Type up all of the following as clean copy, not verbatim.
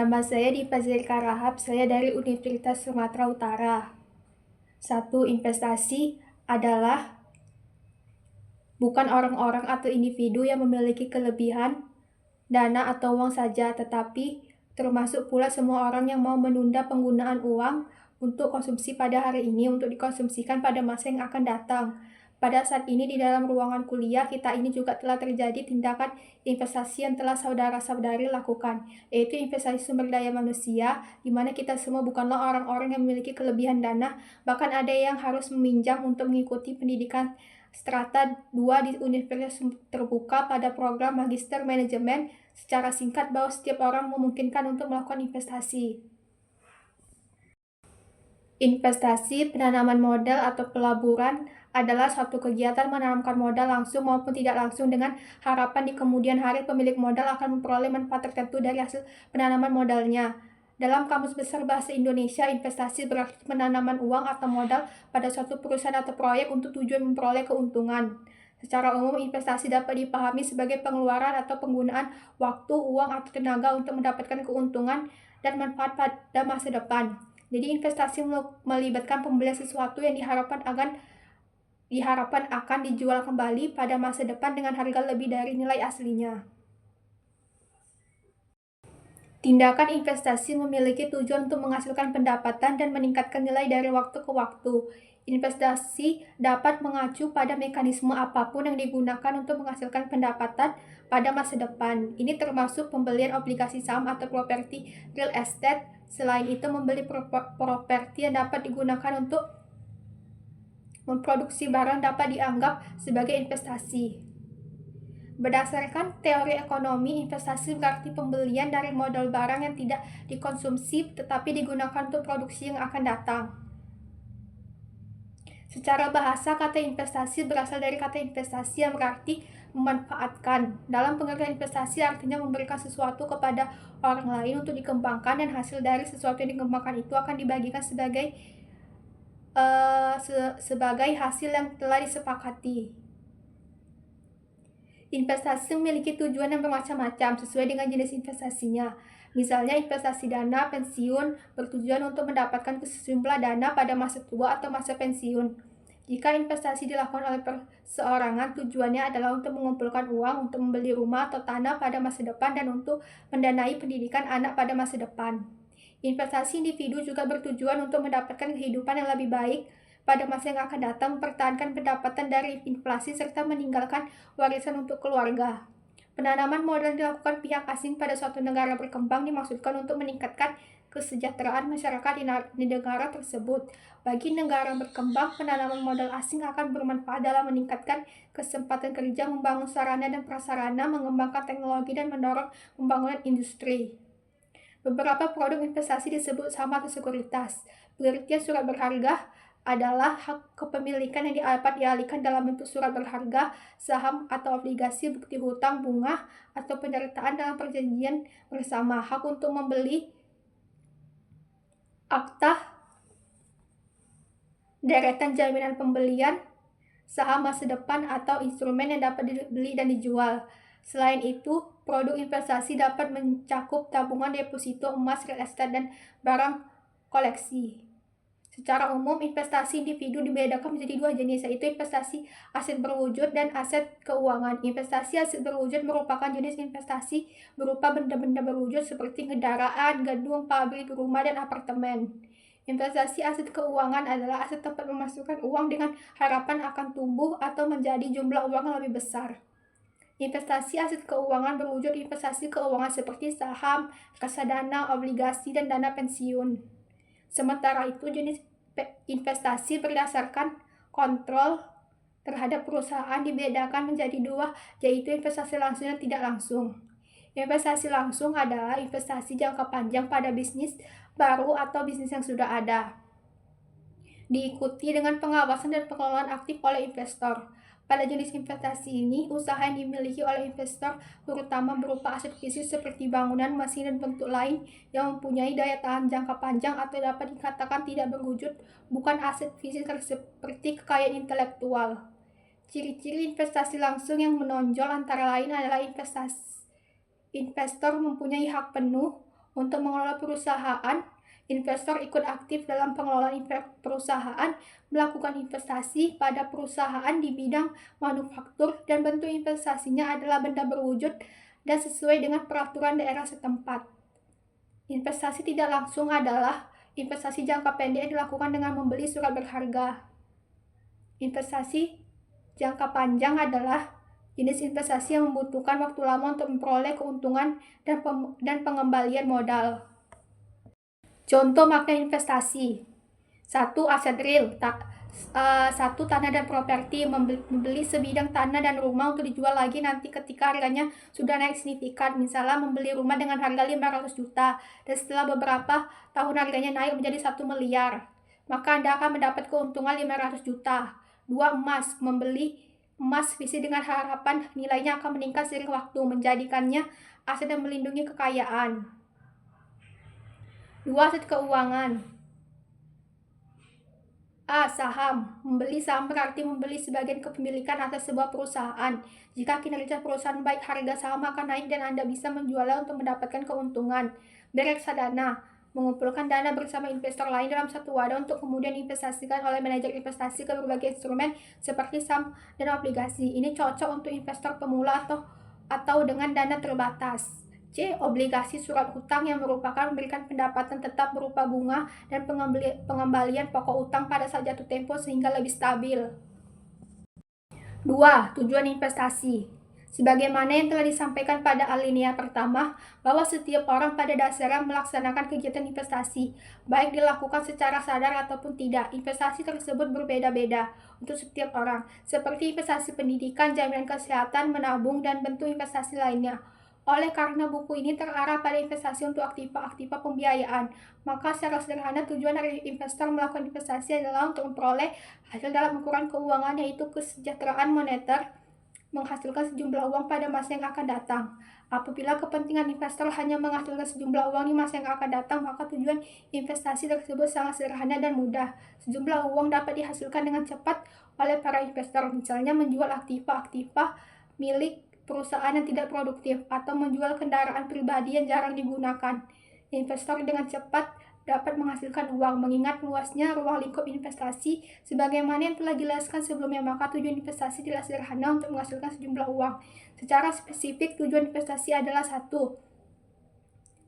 Nama saya Dipa Zilka Rahab, saya dari Universitas Sumatera Utara. 1. Investasi adalah bukan orang-orang atau individu yang memiliki kelebihan dana atau uang saja, tetapi termasuk pula semua orang yang mau menunda penggunaan uang untuk konsumsi pada hari ini untuk dikonsumsikan pada masa yang akan datang. Pada saat ini di dalam ruangan kuliah kita ini juga telah terjadi tindakan investasi yang telah saudara-saudari lakukan, yaitu investasi sumber daya manusia, di mana kita semua bukanlah orang-orang yang memiliki kelebihan dana, bahkan ada yang harus meminjam untuk mengikuti pendidikan Strata 2 di Universitas Terbuka pada program Magister Manajemen. Secara singkat, bahwa setiap orang memungkinkan untuk melakukan investasi. Investasi, penanaman modal atau pelaburan adalah suatu kegiatan menanamkan modal langsung maupun tidak langsung dengan harapan di kemudian hari pemilik modal akan memperoleh manfaat tertentu dari hasil penanaman modalnya. Dalam Kamus Besar Bahasa Indonesia, investasi berarti penanaman uang atau modal pada suatu perusahaan atau proyek untuk tujuan memperoleh keuntungan. Secara umum, investasi dapat dipahami sebagai pengeluaran atau penggunaan waktu, uang, atau tenaga untuk mendapatkan keuntungan dan manfaat pada masa depan. Jadi investasi melibatkan pembelian sesuatu yang diharapkan akan dijual kembali pada masa depan dengan harga lebih dari nilai aslinya. Tindakan investasi memiliki tujuan untuk menghasilkan pendapatan dan meningkatkan nilai dari waktu ke waktu. Investasi dapat mengacu pada mekanisme apapun yang digunakan untuk menghasilkan pendapatan pada masa depan. Ini termasuk pembelian obligasi saham atau properti real estate. Selain itu, membeli properti yang dapat digunakan untuk memproduksi barang dapat dianggap sebagai investasi. Berdasarkan teori ekonomi, investasi berarti pembelian dari modal barang yang tidak dikonsumsi tetapi digunakan untuk produksi yang akan datang. Secara bahasa, kata investasi berasal dari kata investasi yang berarti memanfaatkan. Dalam pengertian investasi artinya memberikan sesuatu kepada orang lain untuk dikembangkan, dan hasil dari sesuatu yang dikembangkan itu akan dibagikan sebagai hasil yang telah disepakati. Investasi memiliki tujuan yang bermacam-macam sesuai dengan jenis investasinya. Misalnya, investasi dana pensiun bertujuan untuk mendapatkan sejumlah dana pada masa tua atau masa pensiun. Jika investasi dilakukan oleh perseorangan, tujuannya adalah untuk mengumpulkan uang untuk membeli rumah atau tanah pada masa depan dan untuk mendanai pendidikan anak pada masa depan. Investasi individu juga bertujuan untuk mendapatkan kehidupan yang lebih baik pada masa yang akan datang, mempertahankan pendapatan dari inflasi, serta meninggalkan warisan untuk keluarga. Penanaman modal dilakukan pihak asing pada suatu negara berkembang dimaksudkan untuk meningkatkan kesejahteraan masyarakat di negara tersebut. Bagi negara berkembang, penanaman modal asing akan bermanfaat dalam meningkatkan kesempatan kerja, membangun sarana dan prasarana, mengembangkan teknologi, dan mendorong pembangunan industri. Beberapa produk investasi disebut saham atau sekuritas. Pengertian surat berharga adalah hak kepemilikan yang dapat dialihkan dalam bentuk surat berharga, saham atau obligasi, bukti hutang, bunga, atau penyertaan dalam perjanjian bersama. Hak untuk membeli akta deretan jaminan pembelian, saham masa depan, atau instrumen yang dapat dibeli dan dijual. Selain itu, produk investasi dapat mencakup tabungan, deposito, emas, real estate, dan barang koleksi. Secara umum, investasi individu dibedakan menjadi dua jenis, yaitu investasi aset berwujud dan aset keuangan. Investasi aset berwujud merupakan jenis investasi berupa benda-benda berwujud seperti kendaraan, gedung, pabrik, rumah, dan apartemen. Investasi aset keuangan adalah aset tempat memasukkan uang dengan harapan akan tumbuh atau menjadi jumlah uang yang lebih besar. Investasi aset keuangan berwujud investasi keuangan seperti saham, reksadana, obligasi, dan dana pensiun. Sementara itu, jenis investasi berdasarkan kontrol terhadap perusahaan dibedakan menjadi dua, yaitu investasi langsung dan tidak langsung. Investasi langsung adalah investasi jangka panjang pada bisnis baru atau bisnis yang sudah ada, diikuti dengan pengawasan dan pengelolaan aktif oleh investor. Pada jenis investasi ini, usaha yang dimiliki oleh investor terutama berupa aset fisik seperti bangunan, mesin, dan bentuk lain yang mempunyai daya tahan jangka panjang atau dapat dikatakan tidak berwujud, bukan aset fisik seperti kekayaan intelektual. Ciri-ciri investasi langsung yang menonjol antara lain adalah investor mempunyai hak penuh Untuk mengelola perusahaan, investor ikut aktif dalam pengelolaan perusahaan, melakukan investasi pada perusahaan di bidang manufaktur, dan bentuk investasinya adalah benda berwujud dan sesuai dengan peraturan daerah setempat. Investasi tidak langsung adalah investasi jangka pendek yang dilakukan dengan membeli surat berharga. Investasi jangka panjang adalah jenis investasi yang membutuhkan waktu lama untuk memperoleh keuntungan dan pengembalian modal. Contoh makna investasi. 1. Aset real. 1. Tanah dan properti, membeli sebidang tanah dan rumah untuk dijual lagi nanti ketika harganya sudah naik signifikan. Misalnya membeli rumah dengan harga 500 juta dan setelah beberapa tahun harganya naik menjadi 1 miliar. Maka Anda akan mendapat keuntungan 500 juta. 2. Emas. Membeli emas fisik dengan harapan nilainya akan meningkat seiring waktu, menjadikannya aset yang melindungi kekayaan. 2. Aset keuangan. A. Saham. Membeli saham berarti membeli sebagian kepemilikan atas sebuah perusahaan. Jika kinerja perusahaan baik, harga saham akan naik dan Anda bisa menjualnya untuk mendapatkan keuntungan. B. Reksadana. Mengumpulkan dana bersama investor lain dalam satu wadah untuk kemudian diinvestasikan oleh manajer investasi ke berbagai instrumen seperti saham dan obligasi. Ini cocok untuk investor pemula atau dengan dana terbatas. C. Obligasi surat hutang yang merupakan memberikan pendapatan tetap berupa bunga dan pengembalian pokok utang pada saat jatuh tempo sehingga lebih stabil. 2. Tujuan investasi. Sebagaimana yang telah disampaikan pada alinea pertama, bahwa setiap orang pada dasarnya melaksanakan kegiatan investasi, baik dilakukan secara sadar ataupun tidak. Investasi tersebut berbeda-beda untuk setiap orang, seperti investasi pendidikan, jaminan kesehatan, menabung, dan bentuk investasi lainnya. Oleh karena buku ini terarah pada investasi untuk aktiva-aktiva pembiayaan, maka secara sederhana tujuan dari investor melakukan investasi adalah untuk memperoleh hasil dalam ukuran keuangan, yaitu kesejahteraan moneter, menghasilkan sejumlah uang pada masa yang akan datang. Apabila kepentingan investor hanya menghasilkan sejumlah uang di masa yang akan datang, maka tujuan investasi tersebut sangat sederhana dan mudah. Sejumlah uang dapat dihasilkan dengan cepat oleh para investor, misalnya menjual aktiva-aktiva milik perusahaan yang tidak produktif atau menjual kendaraan pribadi yang jarang digunakan. Investor dengan cepat dapat menghasilkan uang. Mengingat luasnya ruang lingkup investasi sebagaimana yang telah dijelaskan sebelumnya, maka tujuan investasi tidak sederhana untuk menghasilkan sejumlah uang. Secara spesifik, tujuan investasi adalah 1.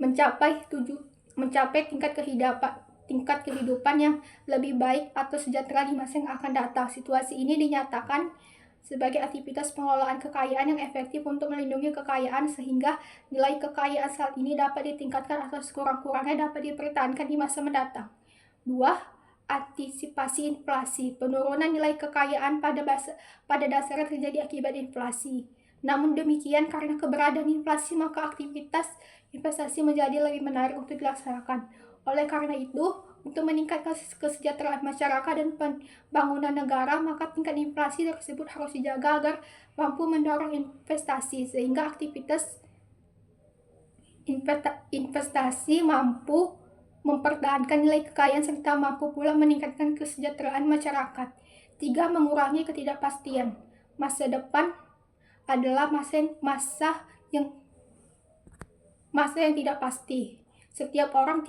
Mencapai tingkat kehidupan yang lebih baik atau sejahtera di masa yang akan datang. Situasi ini dinyatakan sebagai aktivitas pengelolaan kekayaan yang efektif untuk melindungi kekayaan sehingga nilai kekayaan saat ini dapat ditingkatkan atau sekurang-kurangnya dapat dipertahankan di masa mendatang. 2. Antisipasi inflasi. Penurunan nilai kekayaan pada dasarnya terjadi akibat inflasi. Namun demikian, karena keberadaan inflasi, maka aktivitas investasi menjadi lebih menarik untuk dilaksanakan. Oleh karena itu, untuk meningkatkan kesejahteraan masyarakat dan pembangunan negara, maka tingkat inflasi tersebut harus dijaga agar mampu mendorong investasi, sehingga aktivitas investasi mampu mempertahankan nilai kekayaan serta mampu pula meningkatkan kesejahteraan masyarakat. 3. Mengurangi ketidakpastian. Masa depan adalah masa yang tidak pasti. Setiap orang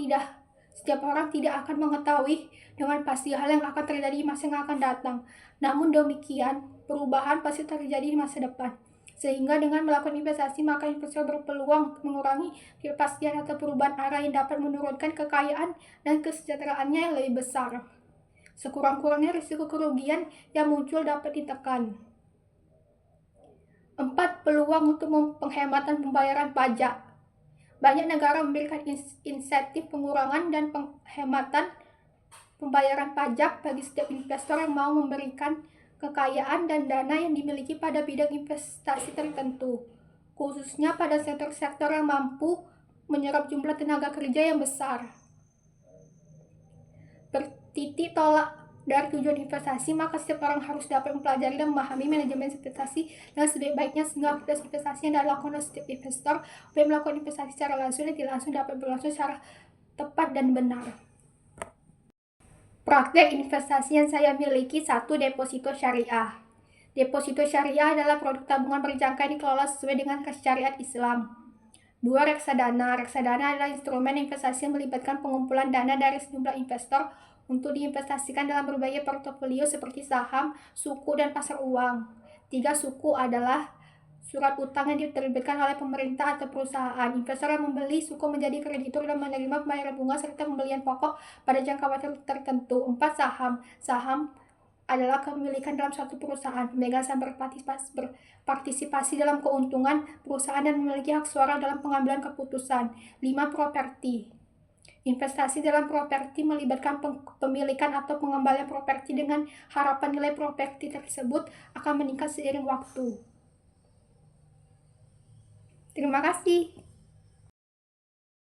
tidak akan mengetahui dengan pasti hal yang akan terjadi di masa yang akan datang. Namun demikian, perubahan pasti terjadi di masa depan. Sehingga dengan melakukan investasi, maka investor berpeluang untuk mengurangi ketidakpastian atau perubahan arah yang dapat menurunkan kekayaan dan kesejahteraannya yang lebih besar. Sekurang-kurangnya risiko kerugian yang muncul dapat ditekan. 4. Peluang untuk penghematan pembayaran pajak. Banyak negara memberikan insentif pengurangan dan penghematan pembayaran pajak bagi setiap investor yang mau memberikan kekayaan dan dana yang dimiliki pada bidang investasi tertentu, khususnya pada sektor-sektor yang mampu menyerap jumlah tenaga kerja yang besar. Bertitik tolak dari tujuan investasi, maka setiap orang harus dapat mempelajari dan memahami manajemen investasi dengan sebaik-baiknya, sehingga aktivitas investasi yang dilakukan oleh setiap investor, baik melakukan investasi secara langsung dan tidak langsung, dapat berlangsung secara tepat dan benar. Praktek investasi yang saya miliki. 1. Deposito syariah. Deposito syariah adalah produk tabungan berjangka yang dikelola sesuai dengan syariat Islam. 2. Reksadana. Reksadana adalah instrumen investasi yang melibatkan pengumpulan dana dari sejumlah investor untuk diinvestasikan dalam berbagai portofolio seperti saham, suku, dan pasar uang. 3. Suku adalah surat utang yang diterbitkan oleh pemerintah atau perusahaan. Investor yang membeli suku menjadi kreditur dan menerima pembayaran bunga serta pembelian pokok pada jangka waktu tertentu. 4. Saham. Saham adalah kepemilikan dalam suatu perusahaan. Pemegang saham berpartisipasi dalam keuntungan perusahaan dan memiliki hak suara dalam pengambilan keputusan. 5. Properti. Investasi dalam properti melibatkan pemilikan atau pengembalian properti dengan harapan nilai properti tersebut akan meningkat seiring waktu. Terima kasih.